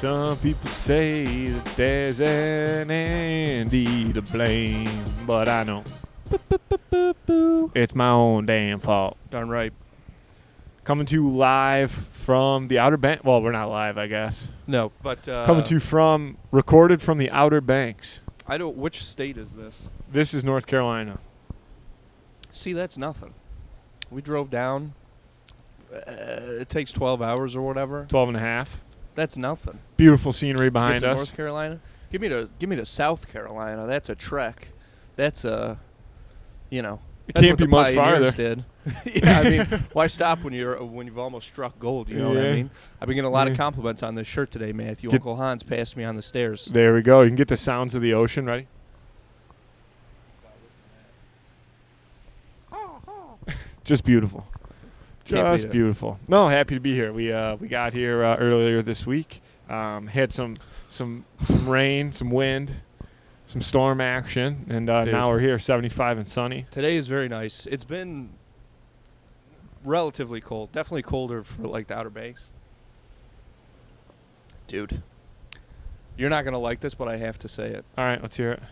Some people say that there's an Andy to blame, but I know it's my own damn fault. Darn right. Coming to you live from the Outer Banks. Well, we're not live, I guess. No, but Coming to you from, recorded from the Outer Banks. I don't. Which state is this? This is North Carolina. See, that's nothing. We drove down. It takes 12 hours or whatever. 12 and a half. That's nothing. Beautiful scenery To behind get to us. North Carolina. Give me to South Carolina. That's a trek. That's a, It that's can't what be the much pioneers farther. Did. Yeah, I mean, why stop when you've almost struck gold? You know what I Yeah. mean? I've been getting a lot of compliments on this shirt today, Matthew. Uncle Hans passed me on the stairs. There we go. You can get the sounds of the ocean. Ready? Just beautiful. Just beautiful. No, happy to be here. We got here earlier this week. Had some rain, some wind, some storm action, and now we're here, 75 and sunny. Today is very nice. It's been relatively cold. Definitely colder for like the Outer Banks. Dude, you're not going to like this, but I have to say it. All right, let's hear it.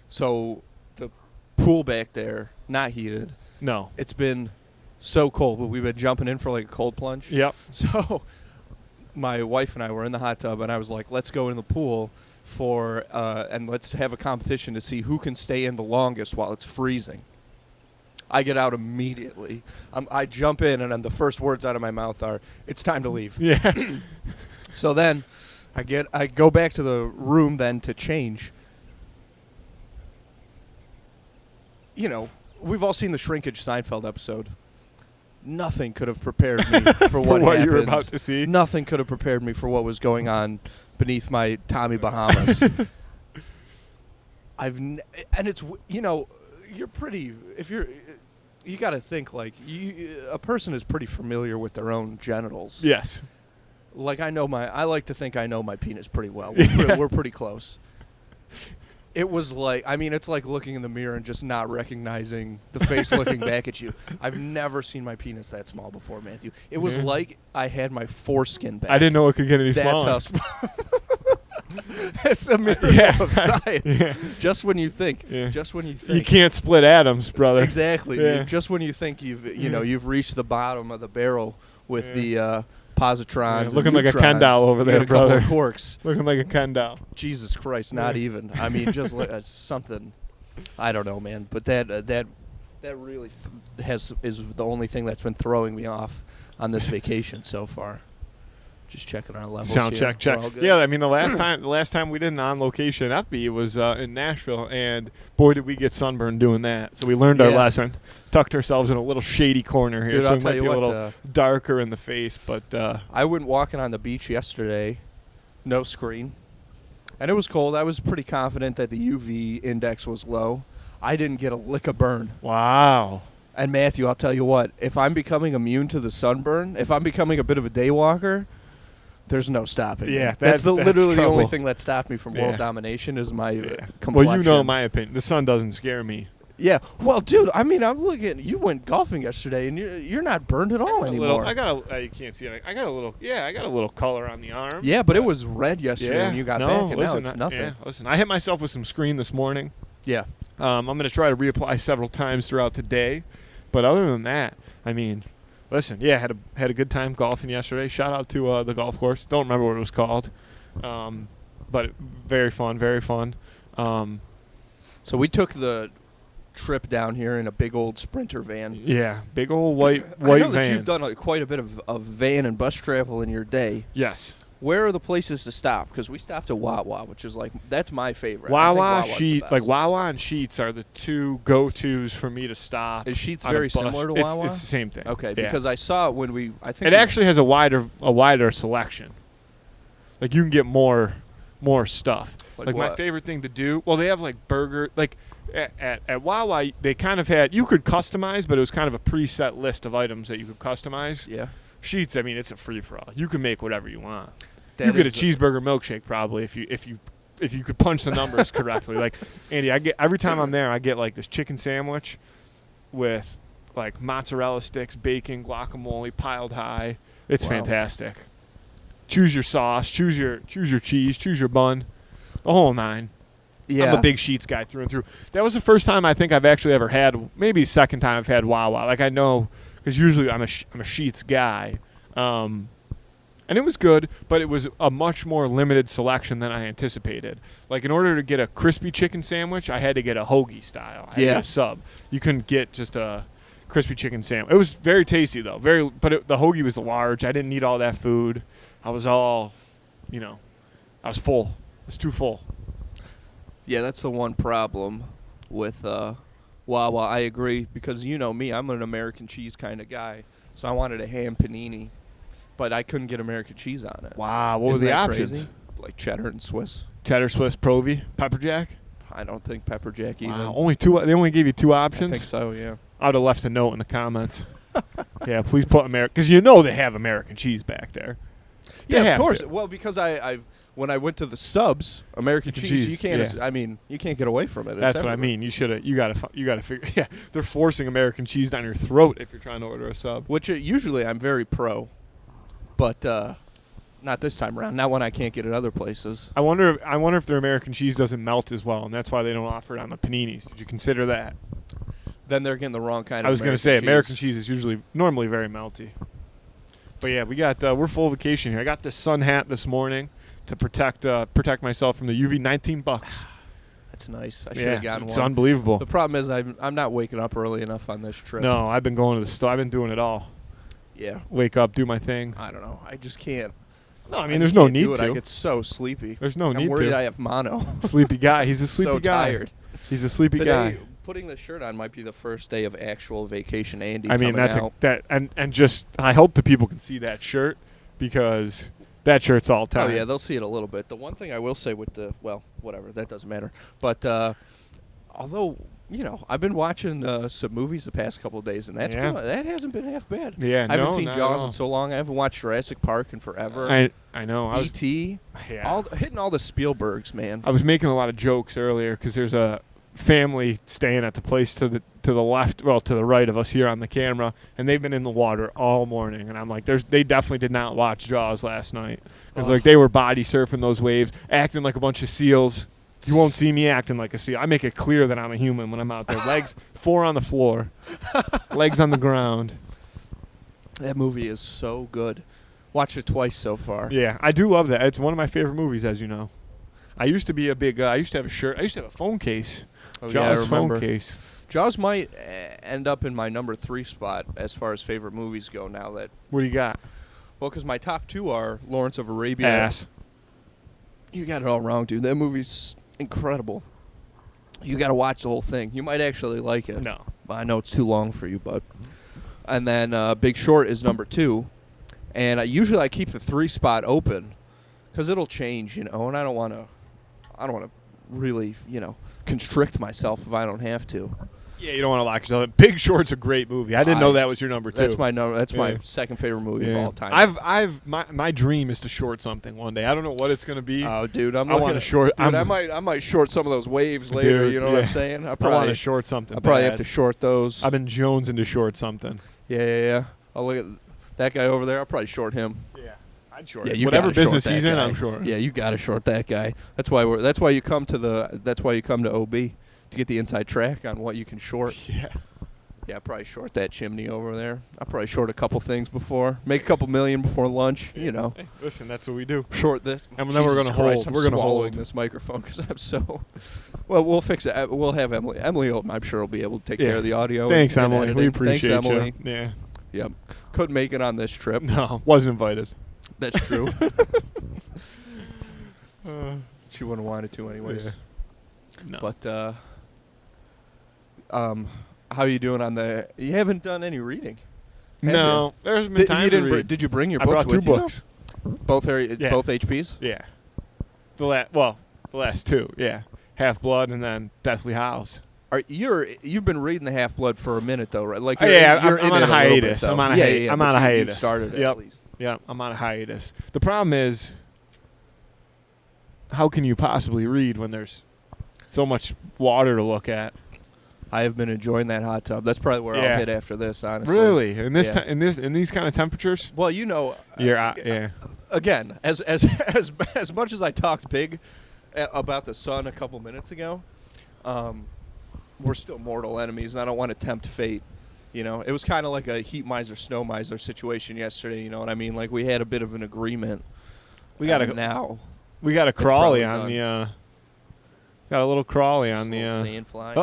So the pool back there, not heated. No. It's been so cold, but we've been jumping in for like a cold plunge. Yep. So my wife and I were in the hot tub, and I was like, let's go in the pool and let's have a competition to see who can stay in the longest while it's freezing. I get out immediately. I jump in, and then the first words out of my mouth are, "It's time to leave." Yeah. So then I go back to the room then to change. We've all seen the Shrinkage Seinfeld episode. Nothing could have prepared me for what happened. You were about to see. Nothing could have prepared me for what was going on beneath my Tommy Bahamas. And it's you're pretty. You got to think like a person is pretty familiar with their own genitals. Yes. Like I like to think I know my penis pretty well. We're pretty close. It was like, it's like looking in the mirror and just not recognizing the face looking back at you. I've never seen my penis that small before, Matthew. It was like I had my foreskin back. I didn't know it could get any smaller. That's how it's a miracle of science. Yeah. Just when you think. Yeah. Just when you think. You can't split atoms, brother. Exactly. Yeah. Just when you think you've reached the bottom of the barrel with the positrons. Looking like neutrons. a Ken doll over there, brother. A couple of corks. Looking like a Ken doll. Jesus Christ, not even. Just something. I don't know, man. But that really is the only thing that's been throwing me off on this vacation so far. Just checking our levels. Sound here. check. Yeah, the last time we did an on location FB was in Nashville, and boy did we get sunburned doing that. So we learned our lesson. Tucked ourselves in a little shady corner here, Dude, so I'll we tell might you be what, a little darker in the face. But I went walking on the beach yesterday, no screen, and it was cold. I was pretty confident that the UV index was low. I didn't get a lick of burn. Wow. And Matthew, I'll tell you what, if I'm becoming immune to the sunburn, if I'm becoming a bit of a day walker, there's no stopping. Yeah, me. That's literally trouble. the only thing that stopped me from world domination is my complexion. Well, you know my opinion. The sun doesn't scare me. Yeah. Well, dude, I'm looking. You went golfing yesterday, and you're not burned at all anymore. You can't see it. I got a little color on the arm. Yeah, but it was red yesterday when you got back, and now it's nothing. Yeah, listen, I hit myself with some screen this morning. Yeah. I'm going to try to reapply several times throughout the day, but other than that, listen, had a good time golfing yesterday. Shout out to the golf course. Don't remember what it was called, but very fun, very fun. So we took the trip down here in a big old Sprinter van. Yeah, big old white I know van. that you've done quite a bit of van and bus travel in your day. Yes. Where are the places to stop? Because we stopped at Wawa, which is that's my favorite. Wawa and Sheetz are the two go-tos for me to stop. Is Sheetz very similar to Wawa? It's the same thing. Okay, because I saw it when it actually has a wider selection. Like you can get more stuff. Like my favorite thing to do. Well, they have like burger. Like at Wawa, they kind of had. You could customize, but it was kind of a preset list of items that you could customize. Yeah. Sheetz, it's a free for all. You can make whatever you want. You get a cheeseburger milkshake probably if you could punch the numbers correctly. Like Andy, every time I'm there, I get like this chicken sandwich with like mozzarella sticks, bacon, guacamole piled high. It's fantastic. choose your sauce, choose your cheese, choose your bun, the whole nine. Yeah. I'm a big Sheetz guy through and through. That was the first time I think I've actually ever had, maybe the second time I've had Wawa. Like I know, because usually I'm a Sheetz guy. And it was good, but it was a much more limited selection than I anticipated. Like in order to get a crispy chicken sandwich, I had to get a hoagie style. I had to get a sub. You couldn't get just a crispy chicken sandwich. It was very tasty though. The hoagie was large. I didn't need all that food. I was all, I was full. I was too full. Yeah, that's the one problem with Wawa. I agree because you know me, I'm an American cheese kind of guy, so I wanted a ham panini. But I couldn't get American cheese on it. Wow, what were the options? Crazy? Like cheddar and Swiss. Cheddar, Swiss, Provi, pepper jack? I don't think pepper jack even. Wow, only two. They only gave you two options? I think so, yeah. I would have left a note in the comments. Yeah, please put American, because they have American cheese back there. Yeah, of course. Well, because I when I went to the subs, American cheese, you can't. Yeah. I mean, you can't get away from it. That's what I mean. You got to figure. Yeah, they're forcing American cheese down your throat if you're trying to order a sub. Which usually I'm very pro. But not this time around. Not when I can't get it other places. I wonder if their American cheese doesn't melt as well, and that's why they don't offer it on the paninis. Did you consider that? Then they're getting the wrong kind of. I was going to say American cheese is normally very melty. But yeah, we're full vacation here. I got this sun hat this morning to protect myself from the UV. $19. That's nice. I should have gotten one. It's unbelievable. The problem is I'm not waking up early enough on this trip. No, I've been going to the store. I've been doing it all. Yeah. Wake up, do my thing. I don't know. I just can't. No, I mean, there's no need to. I get so sleepy. There's no need to. I'm worried I have mono. Sleepy guy. He's a sleepy guy. So tired. He's a sleepy guy. Putting the shirt on might be the first day of actual vacation Andy I mean, coming out. And just I hope the people can see that shirt because that shirt's all time. Oh, yeah, they'll see it a little bit. The one thing I will say with whatever, that doesn't matter. But although, I've been watching some movies the past couple of days, and that hasn't been half bad. Yeah, I haven't seen Jaws in so long. I haven't watched Jurassic Park in forever. I know. E.T. Hitting all the Spielbergs, man. I was making a lot of jokes earlier because there's a family staying at the place to the left, well, to the right of us here on the camera, and they've been in the water all morning. And I'm like, they definitely did not watch Jaws last night because they were body surfing those waves, acting like a bunch of seals. You won't see me acting like a seal. I make it clear that I'm a human when I'm out there. Legs, 4 on the floor, legs on the ground. That movie is so good. Watched it twice so far. Yeah, I do love that. It's one of my favorite movies, as you know. I used to be a big. I used to have a shirt. I used to have a phone case. Oh, Jaws phone case. Jaws might end up in my number 3 spot as far as favorite movies go. Now that. What do you got? Well, because my top 2 are Lawrence of Arabia. Ass. You got it all wrong, dude. That movie's incredible. You got to watch the whole thing. You might actually like it. No. I know it's too long for you, but. And then Big Short is number 2. And usually I keep the 3 spot open because it'll change, and I don't want to really, constrict myself if I don't have to. Yeah, you don't want to lock yourself in. Big Short's a great movie. I didn't know that was your number 2. That's my number. That's my second favorite movie of all time. My dream is to short something one day. I don't know what it's going to be. Oh, dude, I want to short. Dude, I might short some of those waves later. Dude, you know what I'm saying? I want to short something. I'll probably have to short those. I've been jonesing to short something. Yeah. I'll look at that guy over there. I'll probably short him. Yeah, I'd short. Yeah, whatever business he's in, I'm sure. Yeah, you got to short that guy. That's why you come to OB to get the inside track on what you can short. Yeah. Yeah, I'll probably short that chimney over there. I'll probably short a couple things before. Make a couple million before lunch, Hey, listen, that's what we do. Short this. And then we're going to hold. I'm We're going to swallowing hold this microphone because I'm so... Well, we'll fix it. We'll have Emily. Emily, I'm sure, will be able to take care of the audio. Thanks, and Emily. We appreciate Thanks, Emily. you. Yeah. Yep. Couldn't make it on this trip. No, wasn't invited. That's true. She wouldn't have wanted to anyways. Yeah. No. But, how are you doing on the... You haven't done any reading. No. There's been time to read. Did you bring your I books brought 2 with you? books. Both HPs? Yeah. The last 2, yeah. Half-Blood and then Deathly Hallows. You've been reading the Half-Blood for a minute, though, right? Like, I'm on a hiatus. I'm on a hiatus. You started it, at least. Yeah, I'm on a hiatus. The problem is, how can you possibly read when there's so much water to look at? I have been enjoying that hot tub. That's probably where I'll hit after this, honestly. Really? In these kind of temperatures? Well, Yeah. again, as much as I talked big about the sun a couple minutes ago, we're still mortal enemies, and I don't want to tempt fate. You know, it was kind of like a heat miser, snow miser situation yesterday. You know what I mean? Like we had a bit of an agreement. We got a crawly on the. Got a little crawly on the. Sand fly.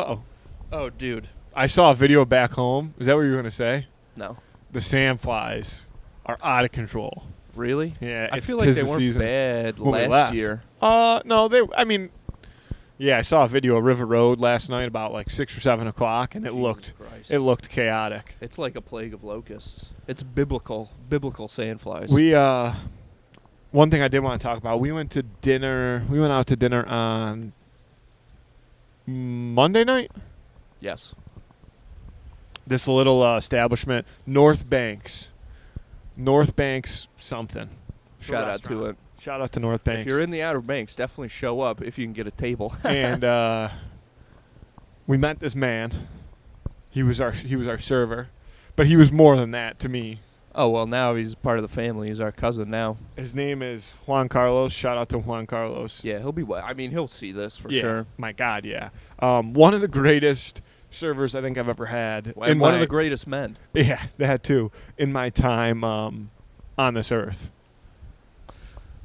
Oh, dude. I saw a video back home. Is that what you were gonna say? No. The sand flies are out of control. Really? Yeah. I feel like they weren't bad last year. No, they. I mean. Yeah, I saw a video of River Road last night about like 6 or 7 o'clock, and it looked chaotic. It's like a plague of locusts. It's biblical sandflies. One thing I did want to talk about. We went out to dinner on Monday night. Yes. This little establishment, North Banks something. Shout out to it. Shout out to North Banks. If you're in the Outer Banks, definitely show up if you can get a table. And we met this man. He was our server, but he was more than that to me. Oh, well, now he's part of the family. He's our cousin now. His name is Juan Carlos. Shout out to Juan Carlos. Yeah, he'll be. I mean, he'll see this for sure. My God, yeah. One of the greatest servers I think I've ever had. And one of the greatest men. Yeah, that too. In my time on this earth.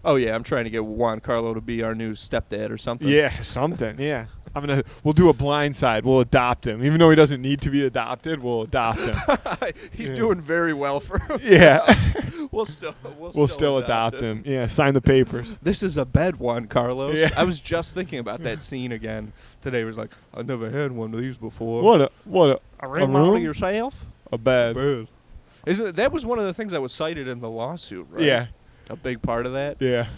Oh yeah, I'm trying to get Juan Carlo to be our new stepdad or something. Yeah, something. Yeah, we'll do a blind side. We'll adopt him, even though he doesn't need to be adopted. We'll adopt him. He's doing very well for him. Yeah, we'll still adopt him. Yeah, sign the papers. This is a bed, Juan Carlos. Yeah. I was just thinking about that scene again today. It was like, I never had one of these before. What a room room? yourself? A bed. That was one of the things that was cited in the lawsuit, right? Yeah. A big part of that? Yeah.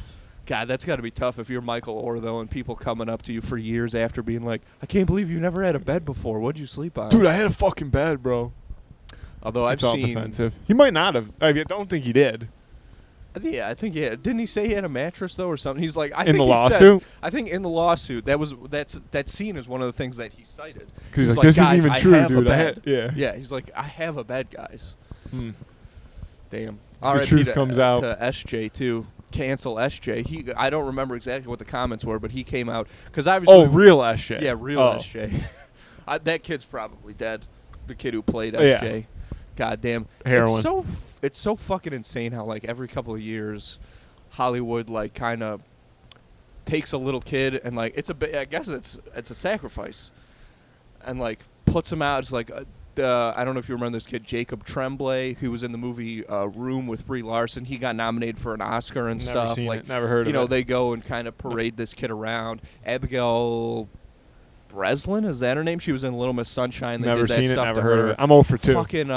God, that's got to be tough if you're Michael Orr, though, and people coming up to you for years after being like, I can't believe you never had a bed before. What'd you sleep on? Dude, I had a fucking bed, bro. Although I've seen... offensive. He might not have. I don't think he did. Yeah, I think didn't he say he had a mattress, though, or something? He's like... In the lawsuit? I think in the lawsuit, that scene is one of the things that he cited. Because he's like, this isn't even true, dude. Yeah, he's like, I have a bed, guys. Damn. The truth comes out. To SJ, too. Cancel SJ. I don't remember exactly what the comments were, but he came out because obviously. Oh, real SJ. Yeah, real SJ. That kid's probably dead. The kid who played SJ. Yeah. God damn. Heroin. It's so fucking insane how like every couple of years, Hollywood like kind of takes a little kid and like I guess it's a sacrifice, and like puts him out. It's like. I don't know if you remember this kid, Jacob Tremblay, who was in the movie Room with Brie Larson. He got nominated for an Oscar and stuff. Never heard of it. You know, they go and kind of parade this kid around. Abigail Breslin, is that her name? She was in Little Miss Sunshine. They never did that seen stuff it, never to heard her. of it. I'm 0 for 2. Fucking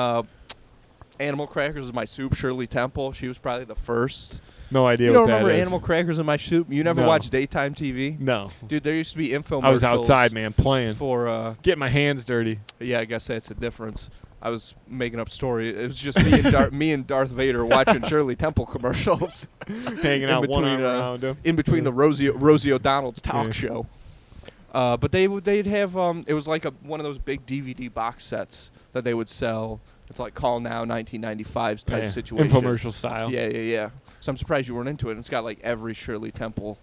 Animal Crackers is My Soup, Shirley Temple. She was probably the first. No idea you what don't that remember is. Animal Crackers in My Soup? You never watched daytime TV? No. Dude, there used to be infomercials. I was outside, man, playing. For getting my hands dirty. Yeah, I guess that's the difference. I was making up story. It was just me and Darth Vader watching Shirley Temple commercials, hanging out one arm around him. In between the Rosie O'Donnell's talk show. But they'd have it was like one of those big DVD box sets that they would sell. It's like Call Now 1995's type situation. Infomercial style. Yeah. So I'm surprised you weren't into it. It's got like every Shirley Temple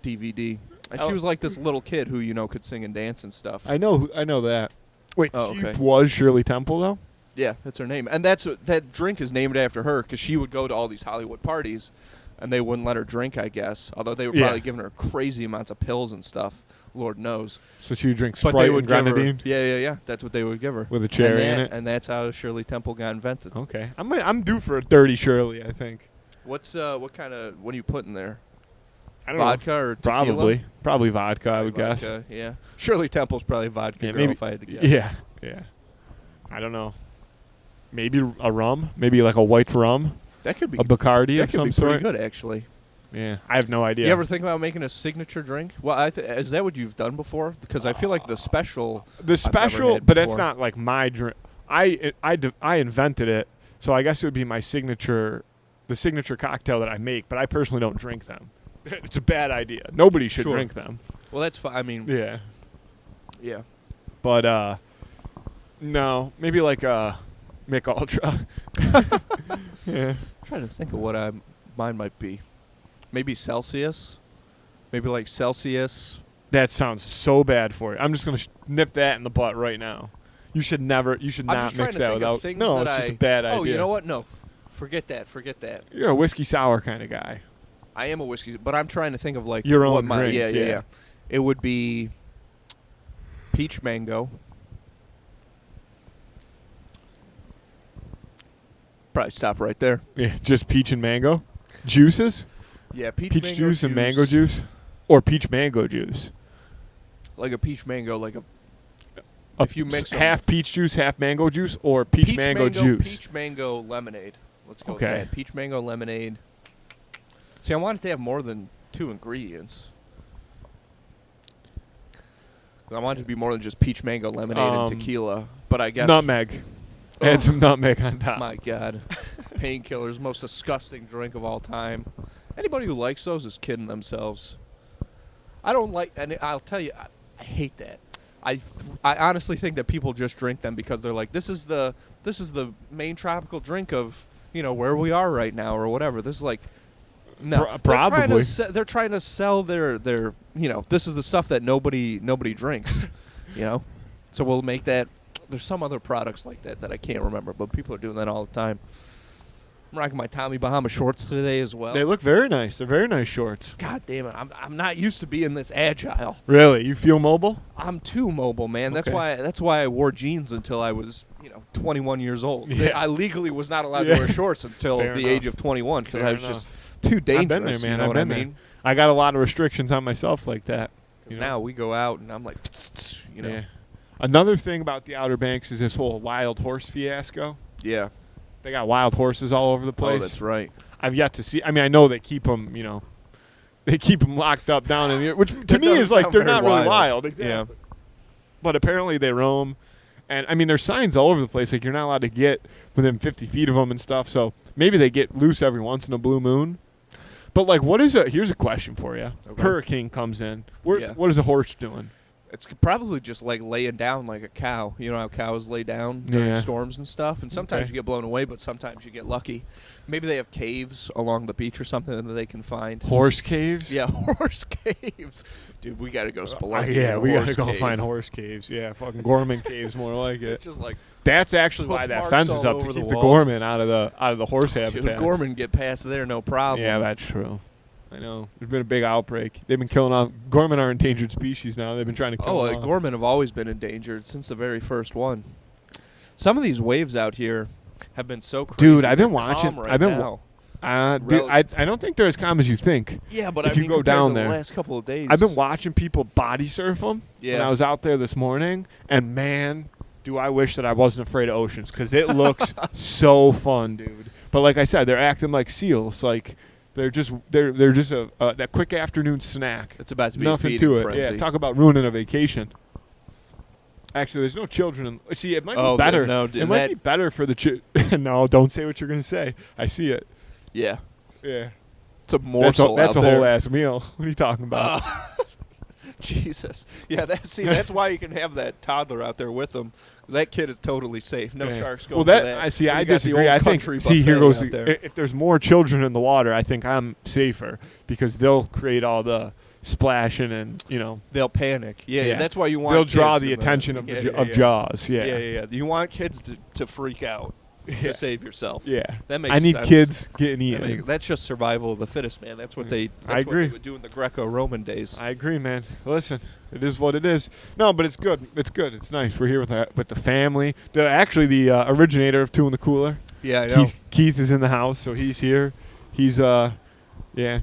DVD. And she was like this little kid who could sing and dance and stuff. I know that. Wait, she was Shirley Temple though? Yeah, that's her name, and that drink is named after her because she would go to all these Hollywood parties, and they wouldn't let her drink, I guess. Although they were probably giving her crazy amounts of pills and stuff. Lord knows. So she would drink Sprite and grenadine. Yeah. That's what they would give her with a cherry in it, and that's how Shirley Temple got invented. Okay, I'm due for a dirty Shirley. I think. What are you putting there? I don't know. Vodka or tequila? Probably vodka. I would guess. Yeah. Shirley Temple's probably vodka girl, if I had to guess. Yeah. I don't know. Maybe a rum. Maybe like a white rum. That could be a Bacardi of some sort. That could be pretty good, actually. Yeah, I have no idea. You ever think about making a signature drink? Well, is that what you've done before? Because I feel like the special, but that's not like my drink. I invented it, so I guess it would be my signature, the signature cocktail that I make. But I personally don't drink them. It's a bad idea. Nobody should drink them. Well, that's fine. I mean, yeah. But no, maybe like Mick Ultra. Yeah. I'm trying to think of what mine might be. Maybe Celsius. Maybe like Celsius. That sounds so bad for you. I'm just gonna nip that in the butt right now. You should never. You should I'm not just trying mix to that think of without. things No, that it's just a bad idea. Oh, you know what? No, forget that. You're a whiskey sour kind of guy. I am a whiskey, but I'm trying to think of like Your what own my, drink. Yeah. It would be peach mango. Probably stop right there. Yeah, just peach and mango juices. Yeah, peach Peach mango juice and mango juice, or peach mango juice. Like a peach mango, like a. A If you mix 'em. half peach juice, half mango juice, or peach mango juice. Peach mango lemonade. Let's go Okay. with that. Peach mango lemonade. See, I wanted to have more than 2 ingredients. I wanted it to be more than just peach mango lemonade and tequila, but I guess Nutmeg. Add some nutmeg on top. My God, painkillers, most disgusting drink of all time. Anybody who likes those is kidding themselves. I don't like, and I'll tell you, I hate that. I honestly think that people just drink them because they're like, this is the main tropical drink of where we are right now or whatever. This is like, no, probably they're trying to sell their this is the stuff that nobody drinks, So we'll make that. There's some other products like that I can't remember, but people are doing that all the time. I'm rocking my Tommy Bahama shorts today as well. They look very nice. They're very nice shorts. God damn it! I'm not used to being this agile. Really? You feel mobile? I'm too mobile, man. Okay. That's why I wore jeans until I was 21 years old. Yeah. I legally was not allowed to wear shorts until Fair the age age of 21 because I was enough. just too dangerous. I've been there, man. You know I've what been I there. mean? I got a lot of restrictions on myself like that. Now we go out and I'm like, Yeah. Another thing about the Outer Banks is this whole wild horse fiasco. Yeah. They got wild horses all over the place. Oh, that's right. I've yet to see. I mean, I know they keep them. They keep them locked up down in the, which to That me does is like sound they're very not really wild. wild. Exactly. Yeah. But apparently they roam, and I mean there's signs all over the place like you're not allowed to get within 50 feet of them and stuff. So maybe they get loose every once in a blue moon. But like, here's a question for you. Okay. Hurricane comes in. Yeah. What is a horse doing? It's probably just like laying down like a cow. You know how cows lay down during Yeah. storms and stuff? And sometimes Okay. you get blown away, but sometimes you get lucky. Maybe they have caves along the beach or something that they can find. Horse caves? Yeah, horse caves. Dude, we got to go spelunking. Yeah, in a we got to horse go cave. find horse caves. Yeah, fucking Gorman caves more like it. It's just like, That's actually why hoof that marks fence is all up, to over the keep the walls. Gorman out of the horse dude, habitat. Gorman get past there, no problem. Yeah, that's true. I know. There's been a big outbreak. They've been killing off. Gorman are endangered species now. They've been trying to kill them off. Gorman have always been endangered since the very first one. Some of these waves out here have been so crazy. Dude, I've been They're watching. calm right I've been. now. Dude, I don't think they're as calm as you think. Yeah, but if I you mean, go compared down to there. the last couple of days. I've been watching people body surf them. Yeah. When I was out there this morning, and man, do I wish that I wasn't afraid of oceans because it looks so fun, dude. But like I said, they're acting like seals. Like they're just a that quick afternoon snack. It's about to be Nothing a feeding to it. frenzy. Yeah, talk about ruining a vacation. Actually, there's no children. See, it might be Oh, better. no, it might be better for the No, don't say what you're going to say. I see it. Yeah. Yeah. It's a morsel That's out a whole there. ass meal. What are you talking about? Jesus. Yeah, that's why you can have that toddler out there with them. That kid is totally safe. No Yeah. sharks going Well, for that that. I see. When I you got the disagree. old I think. country See, here buffet goes. out there. If there's more children in the water, I think I'm safer because they'll create all the splashing and They'll panic. Yeah, Yeah. that's why you want. they'll draw kids the in attention of yeah, of Jaws. Yeah. Yeah. You want kids to freak out Yeah. to save yourself. Yeah. That makes I need sense. kids getting eaten. That's just survival of the fittest, man. That's what they. That's I agree. What they would do in the Greco-Roman days. I agree, man. Listen, it is what it is. No, but it's good. It's good. It's nice. We're here with the family. The originator of Two in the Cooler. Yeah, I know. Keith is in the house, so he's here. He's yeah.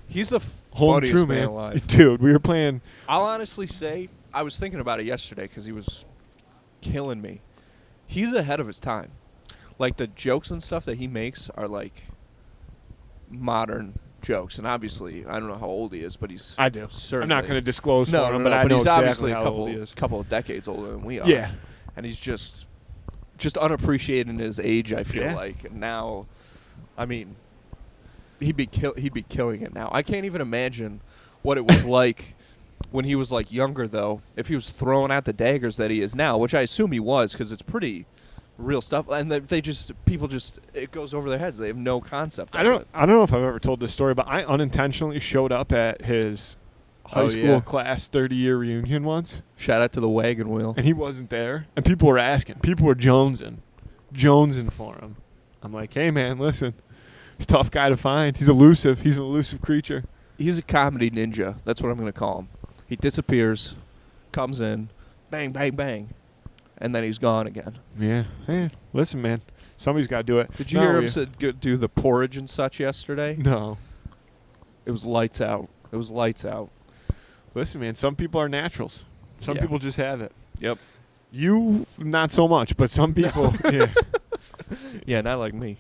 He's the Home funniest true, man man. alive. Dude, we were playing. I'll honestly say, I was thinking about it yesterday because he was killing me. He's ahead of his time. Like, the jokes and stuff that he makes are, like, modern jokes. And obviously, I don't know how old he is, but he's I do. certainly. I'm not going to disclose No, for him, no, but I but know he's exactly obviously how a old he is. couple of decades older than we are. Yeah. And he's just unappreciated in his age, I feel Yeah. like. And now, I mean, he'd be killing it now. I can't even imagine what it was like when he was like younger, though. If he was throwing out the daggers that he is now, which I assume he was, because it's pretty real stuff, and people just it goes over their heads. They have no concept. I don't know if I've ever told this story, but I unintentionally showed up at his high school class 30-year reunion once. Shout out to the wagon wheel. And he wasn't there, and people were asking. People were jonesing for him. I'm like, hey man, listen, he's a tough guy to find. He's elusive. He's an elusive creature. He's a comedy ninja. That's what I'm going to call him. He disappears, comes in, bang, bang, bang, and then he's gone again. Yeah. Hey, listen, man. Somebody's got to do it. Did you hear him do the porridge and such yesterday? No. It was lights out. Listen, man, some people are naturals. Some people just have it. Yep. You, not so much, but some people, yeah. Yeah, not like me.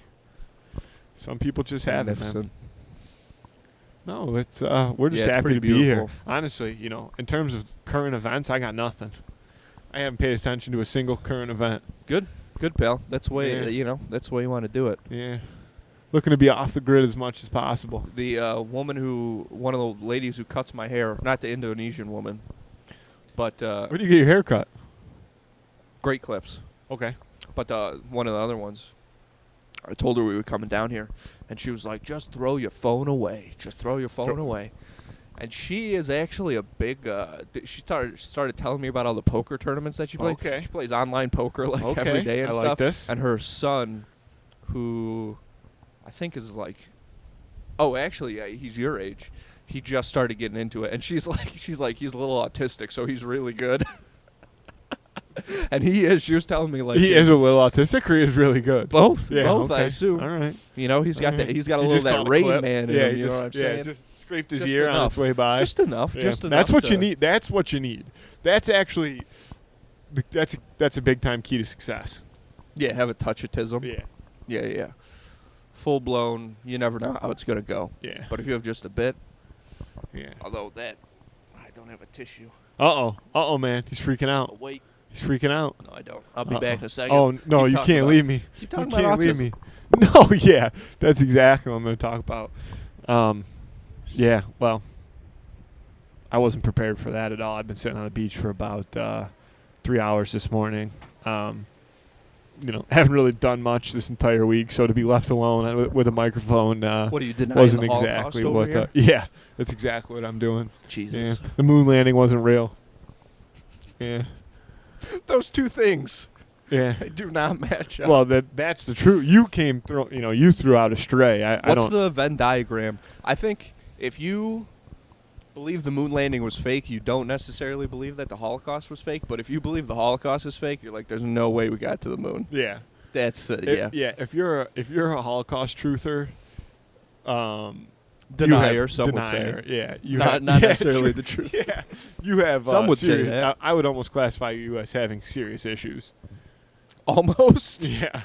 Some people just have it, man. No, it's we're just it's happy to be beautiful. here. Honestly, in terms of current events, I got nothing. I haven't paid attention to a single current event. Good, pal. That's the way that's the way you want to do it. Yeah, looking to be off the grid as much as possible. The one of the ladies who cuts my hair, not the Indonesian woman, but where do you get your hair cut? Great Clips. Okay. But one of the other ones, I told her we were coming down here, and she was like, just throw your phone away. Just throw your phone away. And she is actually a big, she started telling me about all the poker tournaments that she plays. Okay. She plays online poker every day and stuff. Like this. And her son, who I think is he's your age. He just started getting into it. And she's like, he's a little autistic, so he's really good. And he is. She was telling me he is a little autistic, or he is really good. Both. Yeah, both. okay. I assume. All right. He's got that. He's got a You little just that called Rain clip. Man in him. You know what I'm saying? Just scraped his Just ear on enough. its way by. Just enough. Yeah. Just enough. That's what you need. That's what you need. That's actually. That's a big time key to success. Yeah. Have a touch of tism. Yeah. Yeah. Full blown. You never know how it's gonna go. Yeah. But if you have just a bit. Yeah. Although I don't have a tissue. Uh-oh, man. He's freaking out. Oh, wait. He's freaking out. No, I don't. I'll be back in a second. Oh, no, you can't leave me. Keep talking you about can't autism. leave me. No, yeah. That's exactly what I'm going to talk about. Yeah, well, I wasn't prepared for that at all. I've been sitting on the beach for about 3 hours this morning. Haven't really done much this entire week, so to be left alone with a microphone what are you denying wasn't the exactly Holocaust what. over here? Yeah, that's exactly what I'm doing. Jesus. Yeah. The moon landing wasn't real. Yeah. Those two things. Yeah. They do not match up. Well, that's the truth. You came through. You threw out a stray. What's the Venn diagram? I think if you believe the moon landing was fake, you don't necessarily believe that the Holocaust was fake. But if you believe the Holocaust is fake, you're like, there's no way we got to the moon. Yeah. That's yeah. Yeah. If you're a Holocaust truther, denier, some would say. Yeah. Not necessarily the truth. Yeah. You have some would serious, say that. I would almost classify you as having serious issues. Almost. Yeah.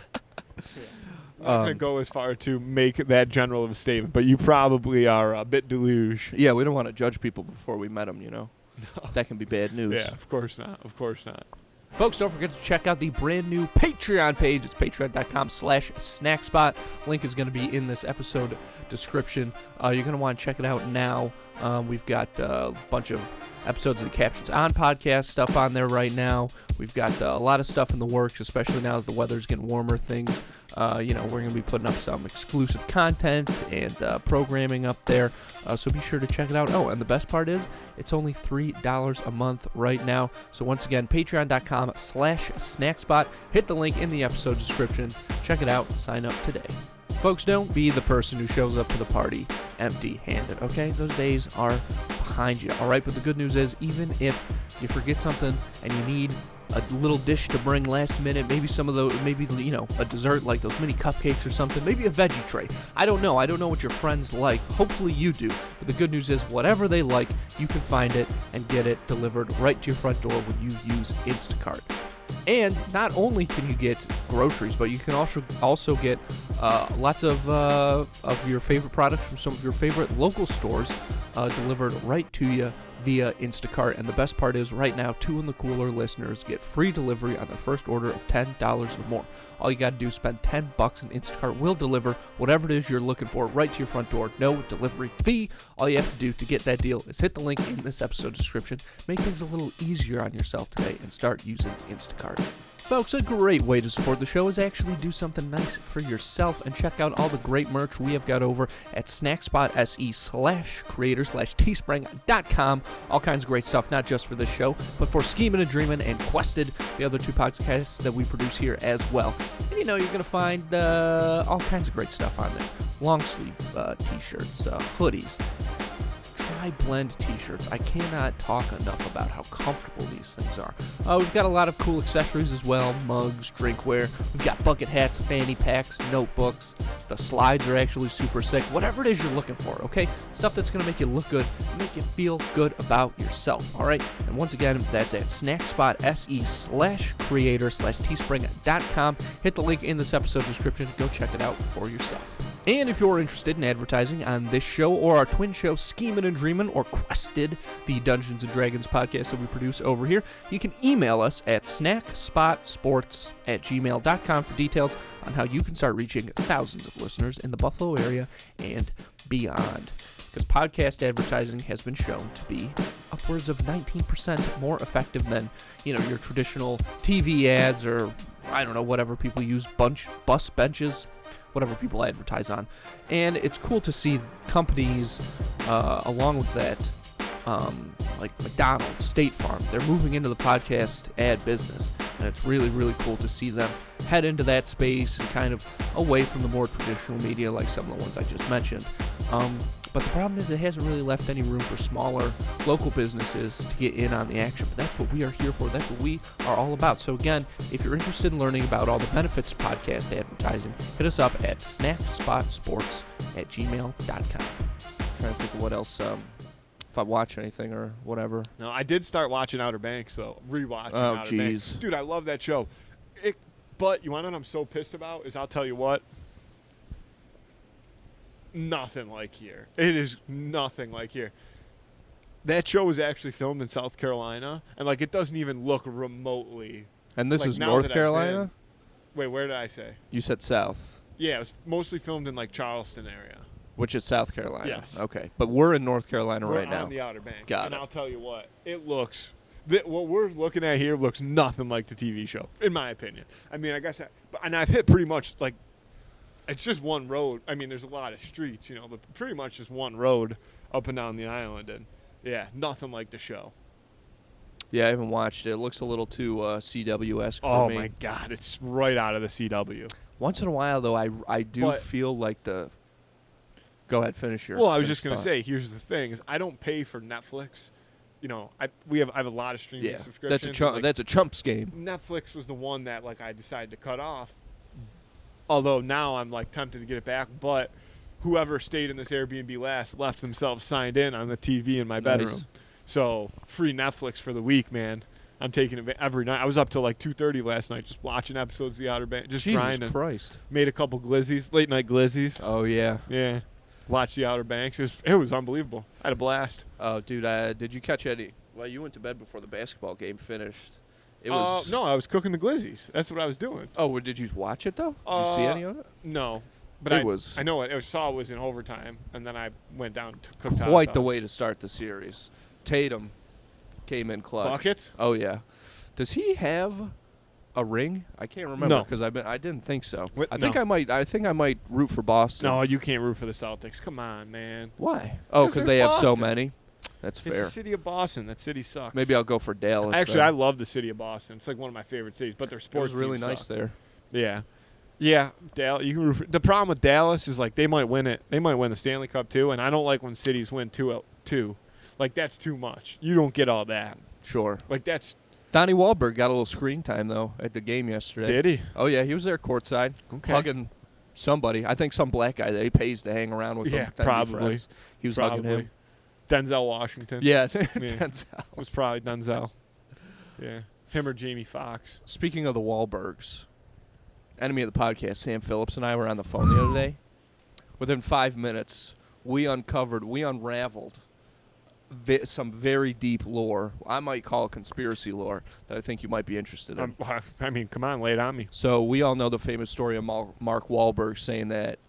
I'm not going to go as far to make that general of a statement, but you probably are a bit deluged. Yeah, we don't want to judge people before we met them, No. That can be bad news. Yeah, of course not. Of course not. Folks, don't forget to check out the brand new Patreon page. It's patreon.com/snackspot. Link is going to be in this episode description. You're going to want to check it out now. We've got a bunch of episodes of the Captions On podcast stuff on there right now. We've got a lot of stuff in the works, especially now that the weather's getting warmer. Things, we're going to be putting up some exclusive content and programming up there. So be sure to check it out. Oh, and the best part is it's only $3 a month right now. So once again, patreon.com/snackspot. Hit the link in the episode description. Check it out. Sign up today. Folks, don't be the person who shows up to the party empty-handed, okay? Those days are behind you, all right? But the good news is, even if you forget something and you need a little dish to bring last minute, maybe some of those, maybe, a dessert like those mini cupcakes or something, maybe a veggie tray. I don't know what your friends like. Hopefully you do. But the good news is, whatever they like, you can find it and get it delivered right to your front door when you use Instacart. And not only can you get groceries, but you can also get lots of your favorite products from some of your favorite local stores delivered right to you via Instacart. And the best part is, right now, Two in the Cooler listeners get free delivery on their first order of $10 or more. All you got to do is spend $10 and Instacart will deliver whatever it is you're looking for right to your front door. No delivery fee. All you have to do to get that deal is hit the link in this episode description. Make things a little easier on yourself today and start using Instacart. Folks, a great way to support the show is actually do something nice for yourself and check out all the great merch we have got over at snackspot.se/creator/teespring.com. All kinds of great stuff, not just for this show, but for Schemin' and Dreamin' and Quested, the other two podcasts that we produce here as well. And you're going to find all kinds of great stuff on there. Long sleeve t-shirts, hoodies, tri-blend t-shirts. I cannot talk enough about how comfortable these things are. We've got a lot of cool accessories as well, mugs, drinkware. We've got bucket hats, fanny packs, notebooks. The slides are actually super sick. Whatever it is you're looking for, okay? Stuff that's going to make you look good, make you feel good about yourself, all right? And once again, that's at snackspot.se/creator/teespring.com. Hit the link in this episode description. Go check it out for yourself. And if you're interested in advertising on this show or our twin show, Schemin' and Dreamin' or Quested, the Dungeons & Dragons podcast that we produce over here, you can email us at snackspotsports@gmail.com for details on how you can start reaching thousands of listeners in the Buffalo area and beyond. Because podcast advertising has been shown to be upwards of 19% more effective than, your traditional TV ads or, whatever people use, bus benches, whatever people advertise on. And it's cool to see companies along with that, like McDonald's, State Farm, they're moving into the podcast ad business. And it's really, really cool to see them head into that space and kind of away from the more traditional media like some of the ones I just mentioned. But the problem is it hasn't really left any room for smaller local businesses to get in on the action. But that's what we are here for. That's what we are all about. So again, if you're interested in learning about all the benefits of podcast advertising, hit us up at snackspotsports@gmail.com. Trying to think of what else, if I watch anything or whatever. No, I did start watching Outer Banks, though. Rewatching Outer Banks. Dude, I love that show. But you want to know what I'm so pissed about is I'll tell you what. Nothing like here. It is nothing like here. That show was actually filmed in South Carolina, and it doesn't even look remotely. And this is North Carolina? Wait, where did I say? You said South. Yeah, it was mostly filmed in Charleston area. Which is South Carolina. Yes. Okay. But we're in North Carolina right now. We're on the Outer Banks. Got and it. I'll tell you what, it looks. What we're looking at here looks nothing like the TV show, in my opinion. I mean, I guess, and I've hit pretty much it's just one road. I mean, there's a lot of streets, but pretty much just one road up and down the island, and yeah, nothing like the show. Yeah, I haven't watched it. It looks a little too CW-esque for me. Oh my God, it's right out of the CW. Once in a while, though, I do feel like the. Go ahead, finish your. Well, I was just gonna say, here's the thing: is I don't pay for Netflix. I have a lot of streaming subscriptions. That's a chumps game. Netflix was the one that I decided to cut off. Although now I'm tempted to get it back, but whoever stayed in this Airbnb left themselves signed in on the TV in my bedroom. So free Netflix for the week, man. I'm taking it every night. I was up till 2:30 last night just watching episodes of the Outer Banks, just grinding. Jesus Christ. Made a couple glizzies, late night glizzies. Oh yeah. Yeah. Watched the Outer Banks. It was unbelievable. I had a blast. Oh, dude, did you catch any? Well, you went to bed before the basketball game finished. It was no, I was cooking the glizzies. That's what I was doing. Oh, well, did you watch it though? Did you see any of it? No, but I know it. I saw it was in overtime, and then I went down to cook. Quite the way to start the series. Tatum came in clutch. Buckets? Oh yeah. Does he have a ring? I can't remember because I didn't think so. I think I might root for Boston. No, you can't root for the Celtics. Come on, man. Why? Oh, because they have so many. That's fair. It's the city of Boston. That city sucks. Maybe I'll go for Dallas. Actually, I love the city of Boston. It's one of my favorite cities, but their sports really nice there. Yeah. Yeah, Dallas. You can root for, the problem with Dallas is they might win it. They might win the Stanley Cup too, and I don't like when cities win two. That's too much. You don't get all that. Sure. That's. Donnie Wahlberg got a little screen time though at the game yesterday. Did he? Oh yeah, he was there courtside, hugging somebody. I think some black guy that he pays to hang around with him. Yeah, probably. He was hugging him. Denzel Washington. Yeah, Denzel. It was probably Denzel. Yeah. Him or Jamie Foxx. Speaking of the Wahlbergs, enemy of the podcast, Sam Phillips and I were on the phone the other day. Within 5 minutes, we unraveled some very deep lore. I might call it conspiracy lore that I think you might be interested in. I mean, come on, lay it on me. So we all know the famous story of Mark Wahlberg saying that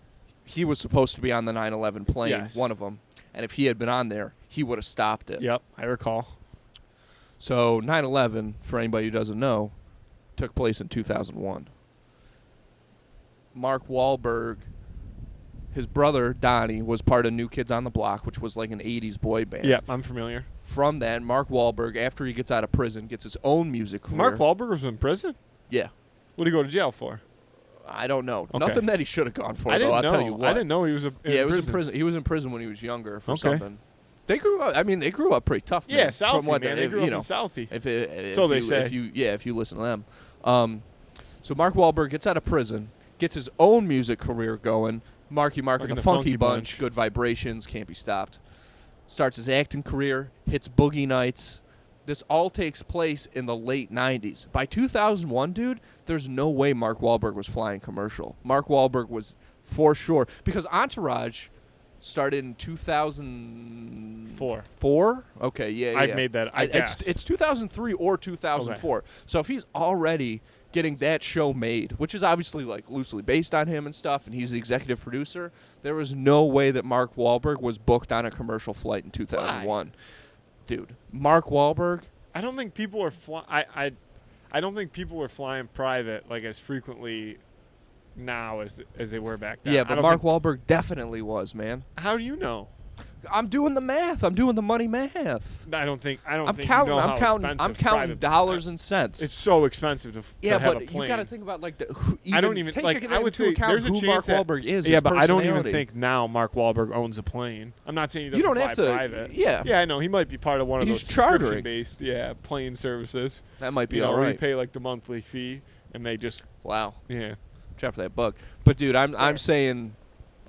he was supposed to be on the 9/11 plane, one of them. And if he had been on there, he would have stopped it. Yep, I recall. So 9/11, for anybody who doesn't know, took place in 2001. Mark Wahlberg, his brother Donnie, was part of New Kids on the Block, which was like an 80s boy band. Yeah, I'm familiar. From that, Mark Wahlberg, after he gets out of prison, gets his own music career. Mark Wahlberg was in prison? Yeah. What did he go to jail for? I don't know. Okay. Nothing that he should have gone for, I didn't though. know. I'll tell you what. I didn't know he was in he was prison. in prison. He was in prison when he was younger for Okay. something. They grew up. I mean, they grew up pretty tough. Yeah, man, Southie, from what man. They grew up in Southie. So they say. If you listen to them. So Mark Wahlberg gets out of prison, gets his own music career going. Marky Mark and the Funky Bunch, Good Vibrations, Can't Be Stopped. Starts his acting career, hits Boogie Nights. This all takes place in the late 90s. By 2001, dude, there's no way Mark Wahlberg was flying commercial. Mark Wahlberg was for sure. Because Entourage started in 2004. 4? Okay, yeah. I made that. I guess. It's 2003 or 2004. Okay. So if he's already getting that show made, which is obviously like loosely based on him and stuff, and he's the executive producer, there was no way that Mark Wahlberg was booked on a commercial flight in 2001. Why? Dude, Mark Wahlberg. I don't think people are I don't think people are flying private like as frequently now as they were back then. Yeah, but Mark Wahlberg definitely was, man. How do you know? I'm doing the math. I'm doing the money math. I'm counting. I'm counting dollars and cents. It's so expensive to have a plane. You got to think about like I don't even take I would say there's who a Mark chance Wahlberg is. Yeah, but I don't even think now Mark Wahlberg owns a plane. I'm not saying he doesn't fly private. Yeah. Yeah, I know he might be part of one of those subscription-based plane services. That might be all right. Where you pay like the monthly fee and they just wow. Yeah. Try for that bug. But dude, I'm saying.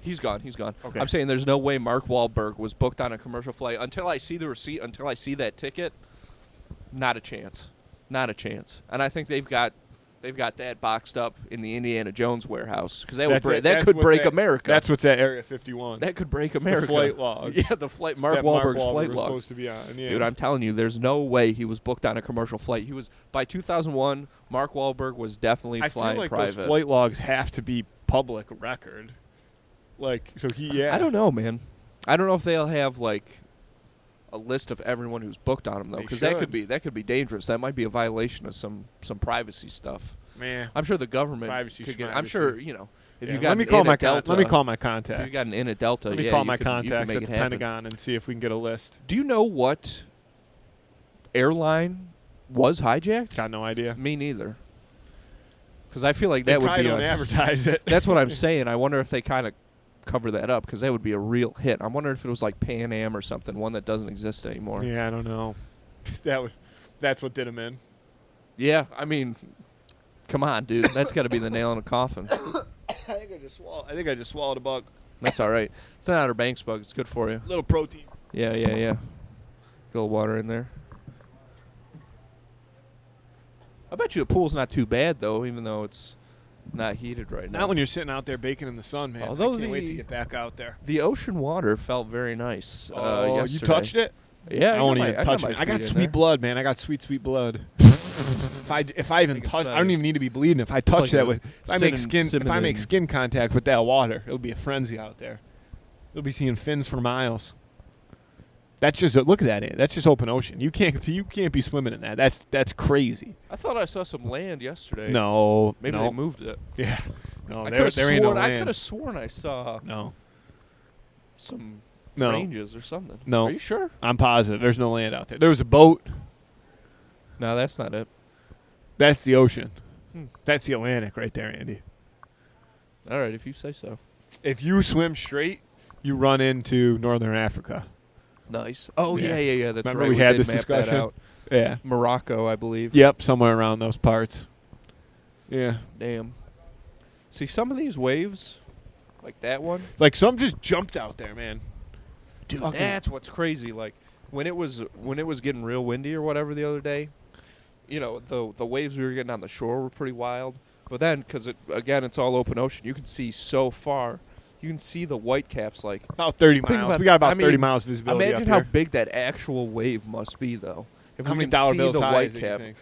He's gone. Okay. I'm saying there's no way Mark Wahlberg was booked on a commercial flight. Until I see the receipt, until I see that ticket, not a chance. Not a chance. And I think they've got that boxed up in the Indiana Jones warehouse because that could break America. That's what's at Area 51. That could break America. The flight logs. Yeah, the flight. Mark Wahlberg's flight was log. Supposed to be on. Yeah. Dude, I'm telling you, there's no way he was booked on a commercial flight. He was by 2001. Mark Wahlberg was definitely flying private. I feel like those flight logs have to be public record. Like, so I don't know, man. I don't know if they'll have like a list of everyone who's booked on them though, because that could be dangerous. That might be a violation of some privacy stuff. Man, I'm sure the government privacy could get. I'm sure if you got let me call my contact. If you got an in at Delta, let me call my contacts at the Pentagon and see if we can get a list. Do you know what airline was hijacked? Got no idea. Me neither. Because I feel like that would be. They don't advertise it. That's what I'm saying. I wonder if they kind of cover that up because that would be a real hit. I'm wondering if it was like Pan Am or something, one that doesn't exist anymore. Yeah, I don't know. That's what did him in. Yeah, I mean, come on, dude. That's got to be the nail in a coffin. I think I just swallowed a bug. That's all right. It's an Outer Banks bug. It's good for you. A little protein. Yeah. Get a little water in there. I bet you the pool's not too bad though, even though it's not heated right now. Not when you're sitting out there baking in the sun, man. Although I can't wait to get back out there. The ocean water felt very nice. Oh, you touched it? Yeah, I won't even touch it. I got sweet blood, man. I got sweet blood. If I even touch, I don't even need to be bleeding. If I touch that with, if I make skin contact with that water, it'll be a frenzy out there. You'll be seeing fins for miles. That's just look at that. That's just open ocean. You can't be swimming in that. That's crazy. I thought I saw some land yesterday. No, maybe they moved it. Yeah, no, I there ain't no land. I could have sworn I saw some ranges or something. No, are you sure? I'm positive. There's no land out there. There was a boat. No, that's not it. That's the ocean. That's the Atlantic right there, Andy. All right, if you say so. If you swim straight, you run into Northern Africa. Nice. Oh, yeah. That's Remember right. we had this discussion? Yeah. Morocco, I believe. Yep, somewhere around those parts. Yeah. Damn. See, some of these waves, like that one. Like some just jumped out there, man. Dude, that's what's crazy. Like when it was getting real windy or whatever the other day, you know, the waves we were getting on the shore were pretty wild. But then, because it's all open ocean, you can see so far. You can see the white caps like about 30 miles. We got about 30 miles visibility. Imagine how big that actual wave must be, though. If how we many can dollar see bills the high white is it, cap. you think?